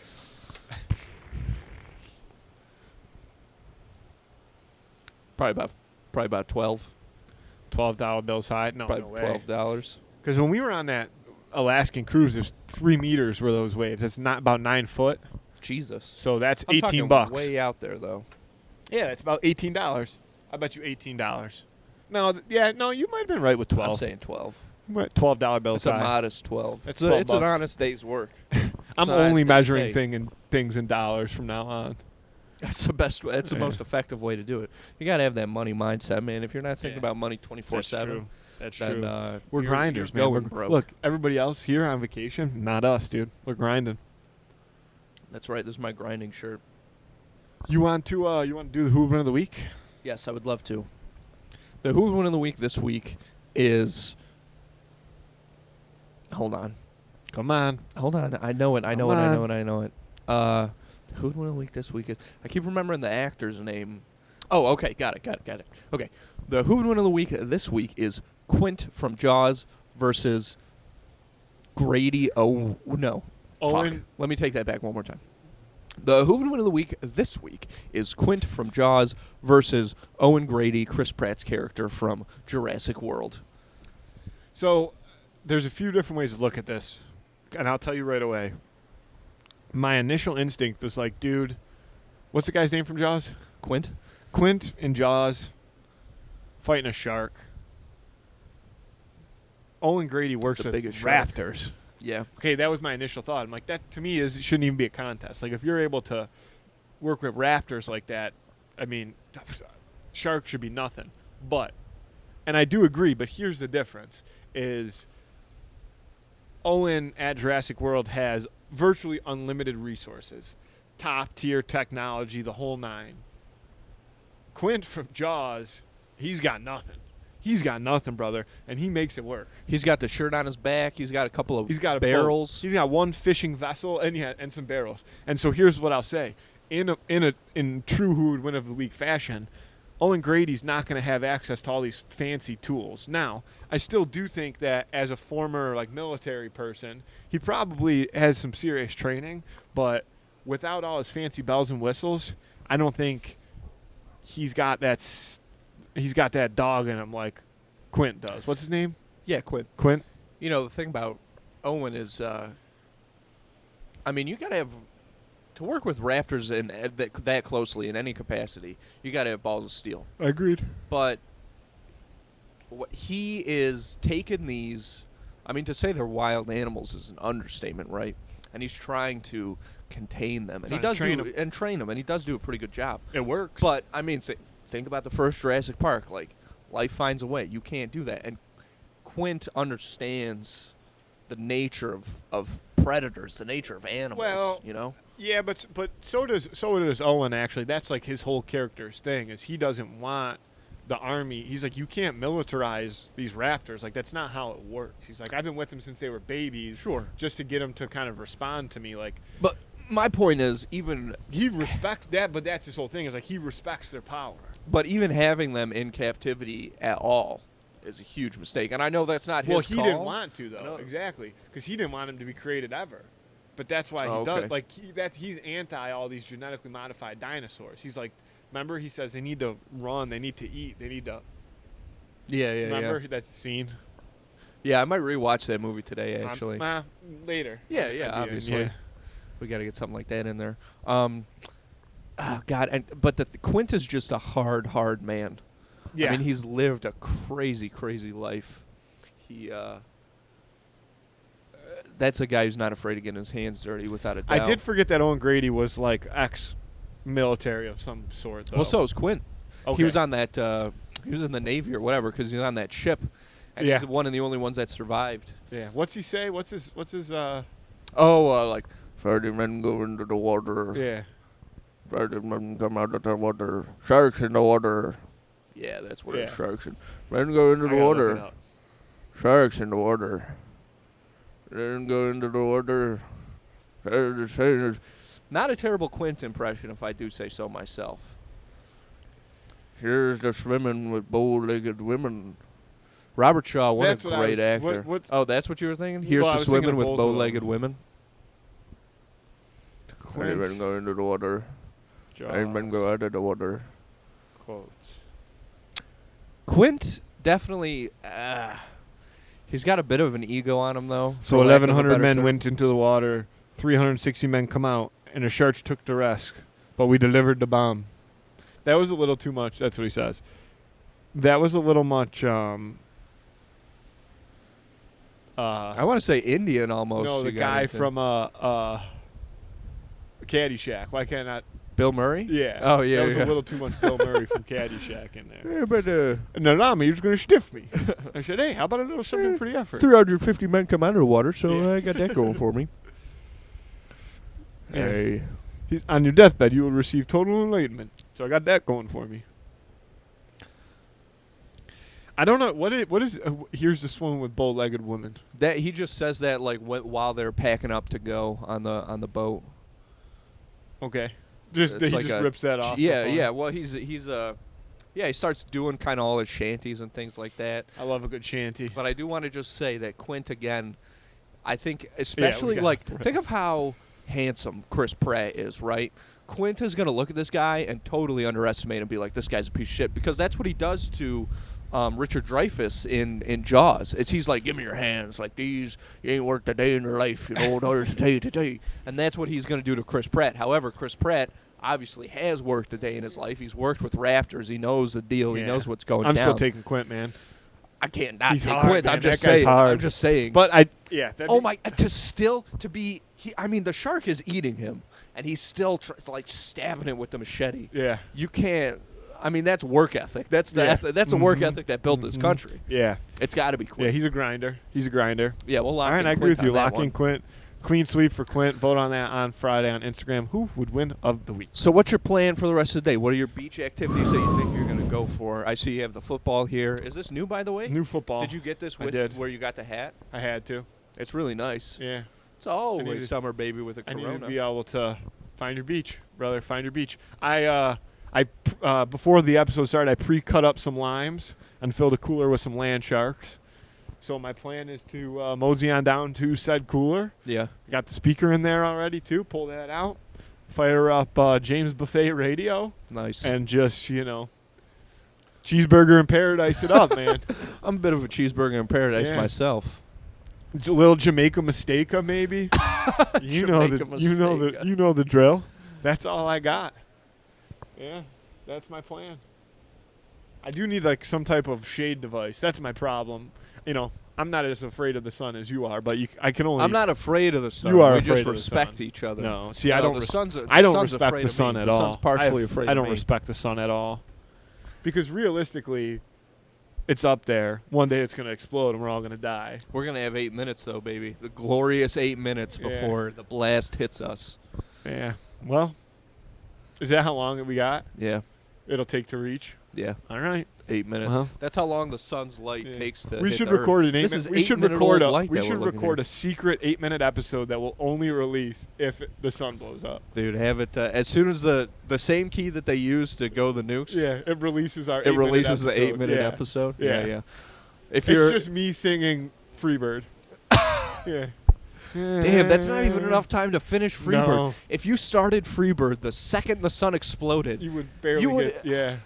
Probably about 12. $12 bills high? No, probably no way. $12. Because when we were on that Alaskan cruise, there's 3 meters were those waves. That's not about 9 foot. Jesus. So that's I'm $18. talking way out there, though. Yeah, it's about $18. I bet you $18. No, you might have been right with 12. I'm saying 12. $12 bill It's a sign. modest 12. It's It's an $12. honest day's work. I'm an honest only day's measuring pay. things in dollars from now on. That's the best. That's the most effective way to do it. You got to have that money mindset, man. If you're not thinking about money 24/7, That's then true. We're you're grinders, going man. broke. Look, everybody else here on vacation, not us, dude. We're grinding. That's right. This is my grinding shirt. You want to do the Hoovin of the week? Yes, I would love to. The Who Win of the Week this week is. Hold on. Come on. Hold on. I know it. Who Win of the Week this week is. I keep remembering the actor's name. Oh, okay. Got it. Okay. The Who Win of the Week this week is Quint from Jaws versus Grady. Oh, no. Owen. Fuck. Let me take that back one more time. The Who Win of the Week this week is Quint from Jaws versus Owen Grady, Chris Pratt's character from Jurassic World. So there's a few different ways to look at this, and I'll tell you right away. My initial instinct was like, dude, what's the guy's name from Jaws? Quint? Quint in Jaws fighting a shark. Owen Grady works The with biggest shark. raptors. Yeah. Okay, that was my initial thought. I'm like, that to me it shouldn't even be a contest. Like, if you're able to work with raptors like that, I mean, shark should be nothing. But, and I do agree, but here's the difference, is Owen at Jurassic World has virtually unlimited resources. Top tier technology, the whole nine. Quint from Jaws, he's got nothing. He's got nothing, brother, and he makes it work. He's got the shirt on his back. He's got a couple of He's got a barrels. boat. He's got one fishing vessel and some barrels. And so here's what I'll say: in true Who Would Win of the Week fashion, Owen Grady's not going to have access to all these fancy tools. Now, I still do think that as a former military person, he probably has some serious training, but without all his fancy bells and whistles, I don't think he's got that dog in him like Quint does. What's his name? Yeah, Quint. Quint? You know, the thing about Owen is, I mean, you got to have, to work with raptors that closely in any capacity, you got to have balls of steel. Agreed. But what he is taking these, I mean, to say they're wild animals is an understatement, right? And he's trying to contain them, and train them, and he does do a pretty good job. It works. But I mean, think about the first Jurassic Park. Like, life finds a way. You can't do that. And Quint understands the nature of predators, the nature of animals. Well, you know. Yeah, but so does Owen. Actually, that's like his whole character's thing. Is he doesn't want the army. He's like, you can't militarize these raptors. Like, that's not how it works. He's like, I've been with them since they were babies. Sure. Just to get them to kind of respond to me. Like, but my point is, even he respects that, but that's his whole thing. Is like he respects their power. But even having them in captivity at all is a huge mistake. And I know that's not his Well, he call. didn't want to, though. Exactly. Because he didn't want them to be created ever. But that's why he does. Like, he's anti all these genetically modified dinosaurs. He's like, remember, he says they need to run, they need to eat, they need to. Yeah. Remember that scene? Yeah, I might rewatch that movie today, actually. Later. Yeah, obviously. Yeah. We got to get something like that in there. Oh, God. But the Quint is just a hard man. Yeah. I mean, he's lived a crazy, crazy life. That's a guy who's not afraid to get his hands dirty, without a doubt. I did forget that Owen Grady was like ex-military of some sort, though. Well, so is Quint. Okay. He was on that. He was in the Navy or whatever because he's on that ship, and he's one of the only ones that survived. Yeah. What's he say? What's his? Like 30 men go into the water. Yeah. 30 men come out of the water. Sharks in the water. Yeah, that's what it's sharks in. Men go into the water. Sharks in the water. Then go into the water. Not a terrible Quint impression, if I do say so myself. Here's the swimming with bow-legged women. Robert Shaw, a great actor. Oh, that's what you were thinking? Here's the swimming with bow-legged women. Men go into the water. And men go out of the water. Quotes. Quint definitely, he's got a bit of an ego on him, though. So 1,100 men went into the water, 360 men come out, and the sharks took the risk, but we delivered the bomb. That was a little too much. That's what he says. That was a little much. I want to say Indian almost. No, the guy from Caddyshack. Why can't I? Bill Murray? Yeah. Oh, yeah. That was yeah. a little too much Bill Murray from Caddyshack in there. Yeah, but And then he was going to stiff me. I said, hey, how about a little something for the effort? 350 men come out of the water, so Yeah. I got that going for me. Yeah. Hey. He's, on your deathbed, you will receive total enlightenment. So I got that going for me. I don't know what is. Here's this one with bow-legged women. That he just says that like while they're packing up to go on the boat. Okay, he It's like just rips that off. Yeah, for fun. yeah. Well, he starts doing kind of all his shanties and things like that. I love a good shanty. But I do want to just say that Quint again. I think especially got like Pratt. think of how handsome Chris Pratt is, right? Quint is gonna look at this guy and totally underestimate and be like, this guy's a piece of shit, because that's what he does to Richard Dreyfuss in Jaws. He's like, give me your hands like these. You ain't worked a day in your life, you know, in order to tell you. And that's what he's going to do to Chris Pratt. However, Chris Pratt obviously has worked a day in his life. He's worked with Raptors. He knows the deal. Yeah. He knows what's going I'm down. still taking Quint, man. I can't not He's take hard, Quint. man. I'm just That guy's saying. hard. I'm just saying. But To be. I mean, the shark is eating him, and he's still like stabbing him with the machete. Yeah. You can't. I mean, that's work ethic. That's the that's a work ethic that built this country. Yeah. It's got to be Quint. Yeah, he's a grinder. Yeah, we'll lock all right, in I agree Quint with you. on that Lock one. in Quint. Clean sweep for Quint. Vote on that on Friday on Instagram. Who would win of the week? So what's your plan for the rest of the day? What are your beach activities that you think you're going to go for? I see you have the football here. Is this new, by the way? New football. Did you get this I with did. where you got the hat? I had to. It's really nice. Yeah. It's always needed- summer, baby, with a I Corona. need to be able to find your beach, brother. Find your beach. I before the episode started, I pre-cut up some limes and filled a cooler with some land sharks. So my plan is to mosey on down to said cooler. Yeah. Got the speaker in there already too. Pull that out. Fire up James Buffet radio Nice. and just cheeseburger in paradise it up, man. I'm a bit of a cheeseburger in paradise Yeah. myself. It's a little Jamaica Mistake maybe. you know the drill. That's all I got. Yeah, that's my plan. I do need like some type of shade device. That's my problem. I'm not as afraid of the sun as you are, but I can only. I'm not afraid of the sun. You are we afraid just of the respect sun. each other. No, see, No, I don't. the sun's a- I the don't sun's respect afraid the of sun me. at The all. sun's partially afraid I of don't me. respect the sun at all, because realistically, it's up there. One day it's gonna explode, and we're all gonna die. We're going to have 8 minutes, though, baby. The glorious 8 minutes Yeah. before the blast hits us. Yeah. Well, is that how long we got? Yeah. It'll take to reach. Yeah. All right. 8 minutes. Well. That's how long the sun's light Yeah. takes to We hit should the Earth. record an 8 This minute. is We should 8-minute record old a. light We that should we're looking record here. a secret 8-minute episode that will only release if the sun blows up. Dude, have it as soon as the same key that they use to go the nukes. Yeah, it releases our. It 8-minute releases the episode. 8-minute Yeah. episode. Yeah. Yeah. If It's you're just me singing Freebird. Yeah. damn, that's not even enough time to finish Freebird. No. If you started Freebird the second the sun exploded, You would barely You would- get. Yeah.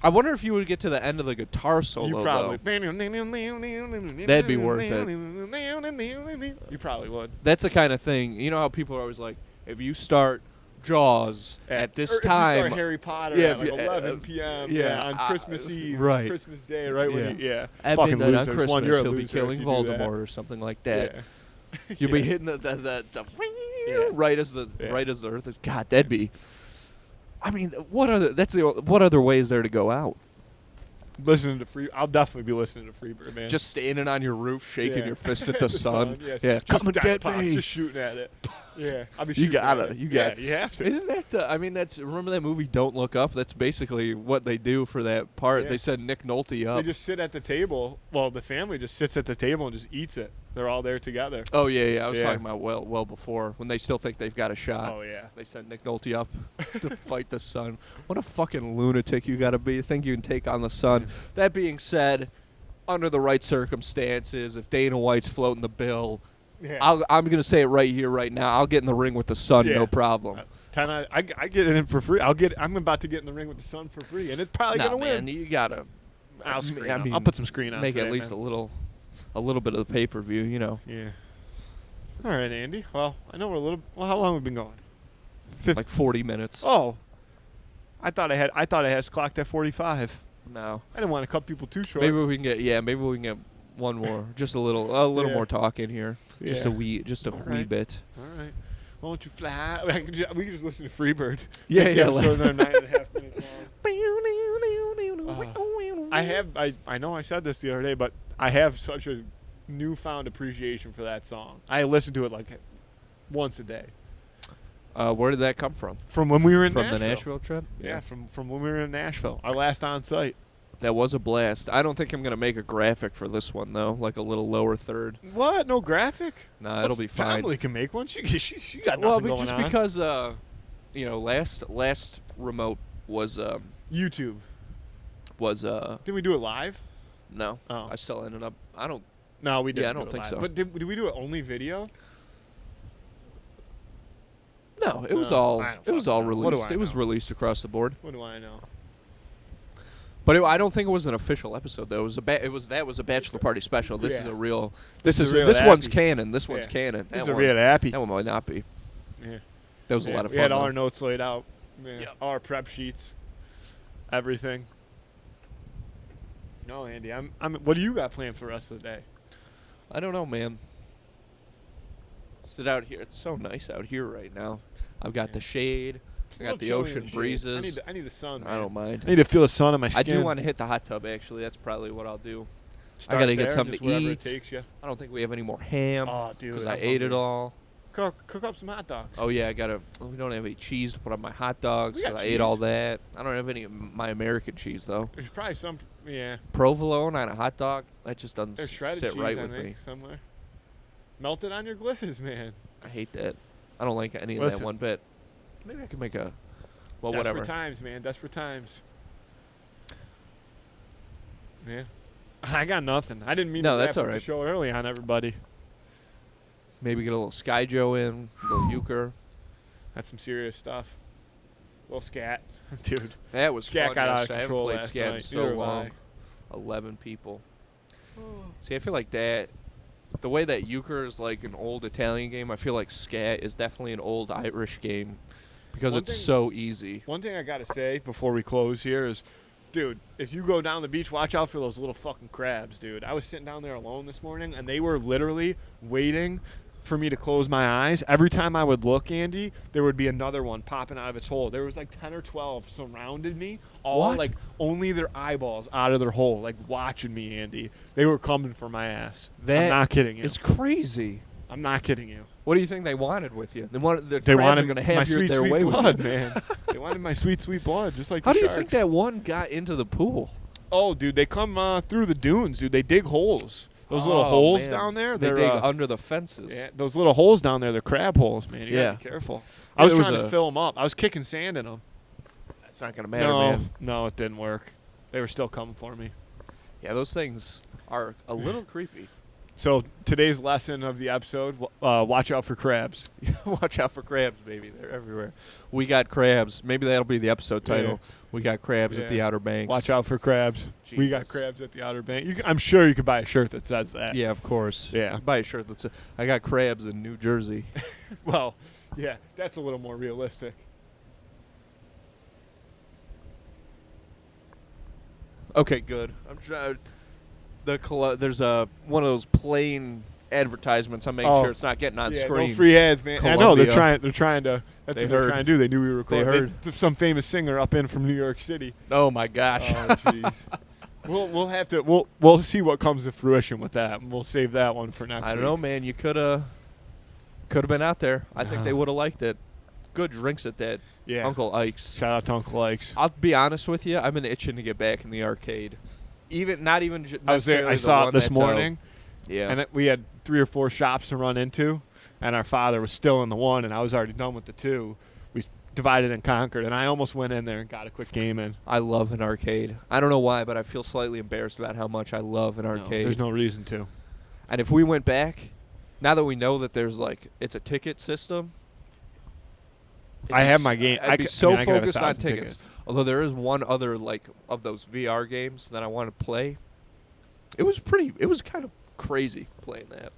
I wonder if you would get to the end of the guitar solo. You probably. though. That'd That'd be worth it. You probably would. That's the kind of thing. You know how people are always like, if you start Jaws at this or time, If you start Harry Potter Yeah, at like if you- 11 p.m. yeah, on Christmas Eve, right. Christmas Day, right when you, yeah. at Fucking midnight on losers. Christmas, One, you're a he'll be loser if killing you do that. Voldemort or something like that. Yeah. You'll be Yeah. hitting the Yeah. right as the Yeah. right as the earth is. God, that'd be. I mean, what other way is there to go out? Listening to Free. I'll definitely be listening to Freebird, man. Just standing on your roof, shaking Yeah. your fist at the sun. Yes. Yeah, Just come and get desktop, me. Just shooting at it. Yeah, I'll be You shooting gotta, at it. you Yeah, got. you have to. Isn't that? I mean, that's. Remember that movie Don't Look Up? That's basically what they do for that part. Yeah. They set Nick Nolte They up. just sit at the table. Well, the family just sits at the table and just eats it. They're all there together. Oh yeah. I was Yeah. talking about well before when they still think they've got a shot. Oh yeah. They sent Nick Nolte up to fight the sun. What a fucking lunatic you got to be. Think you can take on the sun. That being said, under the right circumstances, if Dana White's floating the bill, Yeah. I'm going to say it right here, right now. I'll get in the ring with the sun, Yeah. no problem. I get it in for free. I'm about to get in the ring with the sun for free, and it's probably Nah, gonna man, win. you got to I'll screen. I mean, I'll put some screen on. make today, at least man. a little bit of the pay-per-view, you know. Yeah. All right, Andy. Well, I know we're a little. Well, how long have we been going? like 40 minutes. Oh, I thought I had clocked at 45. No. I didn't want to cut people too short. Maybe we can get one more, just a little more talk in here, just a wee bit. All right. Won't you fly? We can just listen to Freebird. Yeah, Make the yeah. episode another 9.5 minutes long. I know I said this the other day, but I have such a newfound appreciation for that song. I listen to it like once a day. Where did that come from? From when we were in From Nashville. the Nashville trip? Yeah, from when we were in Nashville. Our last on-site. That was a blast. I don't think I'm going to make a graphic for this one, though, like a little lower third. What? No graphic? Nah, it'll be fine. Emily can make one. She got nothing going just on. because, last remote was YouTube. Did we do it live? No. Oh. I still ended up. No, we didn't. Yeah, I don't do it think live. so. But did we do it only video? No, it was No, all I don't it was fucking all know. What do released. I It was know? released across the board. What do I know? But I don't think it was an official episode though. That was a bachelor party special. This is Yeah. a real. This is a real this one's happy. canon. This one's Yeah. canon. This is That a one- real happy. That one might not be. Yeah. That was a lot of fun. We had all though. our notes laid out. Yeah. Yep. All our prep sheets. Everything. No, Andy. I'm. What do you got planned for the rest of the day? I don't know, man. Sit out here. It's so nice out here right now. I've got the shade. I got the ocean breezes. I need the sun. I don't mind. I need to feel the sun on my I skin. do want to hit the hot tub, actually. That's probably what I'll do. Start I got to there, get something just to wherever eat. It takes you. I don't think we have any more ham Oh, dude. because I'm I ate it hungry. all. Cook up some hot dogs. Oh, yeah, we don't have any cheese to put on my hot dogs. We got 'cause I ate all cheese. that. I don't have any of my American cheese, though. There's probably some. Yeah. Provolone on a hot dog? That just doesn't There's shredded sit cheese, right I with think, me. somewhere. Melt it on your glaze, man. I hate that. I don't like any of that Listen. one bit. Maybe I could make a... Well, Desperate whatever. times, man. Desperate times. Yeah. I got nothing. I didn't mean No, to that's wrap all up right. the show early on everybody. Maybe get a little Sky Joe in, a little euchre. That's some serious stuff. Little scat. Dude. That was Scat fun. got out of yesterday. control I haven't last played Scat in night. so Neither have long. 11 people. See, I feel like that... The way that euchre is like an old Italian game, I feel like Scat is definitely an old Irish game because One it's thing- so easy. One thing I got to say before we close here is, dude, if you go down the beach, watch out for those little fucking crabs, dude. I was sitting down there alone this morning, and they were literally waiting for me to close my eyes. Every time I would look, Andy, there would be another one popping out of its hole. There was like 10 or 12 surrounded me, all What? like only their eyeballs out of their hole, like watching me, Andy. They were coming for my ass. I'm not kidding you. It's crazy. I'm not kidding you. What do you think they wanted with you? They wanted They crabs wanted are going to my have sweet, their sweet way blood, with you. man. They wanted my sweet, sweet blood, just like How the do you sharks. think that one got into the pool? Oh, dude, they come through the dunes, dude. They dig holes. Those little Oh, holes man. down there, They they're dig under the fences. yeah, those little holes down there, they're crab holes, man. You Yeah. gotta be careful. Yeah, I was there was trying to a- fill them up. I was kicking sand in them. That's not going to matter, No, man. no, it didn't work. They were still coming for me. Yeah, those things are a little creepy. So today's lesson of the episode: watch out for crabs. Watch out for crabs, baby. They're everywhere. We got crabs. Maybe that'll be the episode title. Yeah. We got crabs at the Yeah. Outer Banks. Watch out for crabs. We got Jesus. crabs at the Outer Bank. I'm sure you could buy a shirt that says that. Yeah, of course. Yeah. Buy a shirt that's I got crabs in New Jersey. Well, yeah, that's a little more realistic. Okay, good. I'm trying. There's one of those plain advertisements. I'm making Oh. sure it's not getting on Yeah, screen. no free ads, man. I know they're Columbia. trying to. That's They what they're heard. trying to do. They knew we were recording. heard. Some famous singer up in from New York City. Oh my gosh. Oh jeez. we'll have to we'll see what comes to fruition with that. And we'll save that one for next. I don't week. know, man. You could have been out there. I think they would have liked it. Good drinks at that Yeah. Uncle Ike's. Shout out to Uncle Ike's. I'll be honest with you. I've been itching to get back in the arcade. Not even. I was there. I saw it this morning, Yeah. and we had 3 or 4 shops to run into, and our father was still in the one, and I was already done with the 2. We divided and conquered, and I almost went in there and got a quick game in. I love an arcade. I don't know why, but I feel slightly embarrassed about how much I love an arcade. There's no reason to. And if we went back, now that we know that there's it's a ticket system. I have my game. I'd be I so mean, I could have focused on 1,000 tickets. Although there is one other of those VR games that I want to play. It was kind of crazy playing that.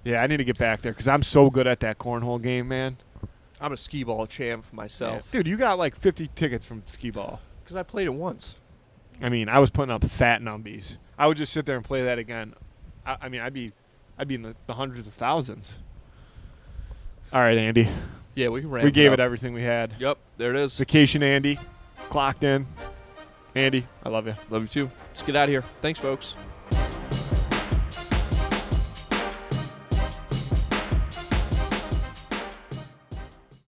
Yeah, I need to get back there because I'm so good at that cornhole game, man. I'm a skee ball champ myself. Dude, you got like 50 tickets from skee ball. Because I played it once. I mean, I was putting up fat numbies. I would just sit there and play that again. I mean, I'd be in the hundreds of thousands. All right, Andy. Yeah, we can ramp We gave up. it everything we had. Yep, there it is. Vacation Andy. Clocked in. Andy, I love you. Love you too. Let's get out of here. Thanks, folks.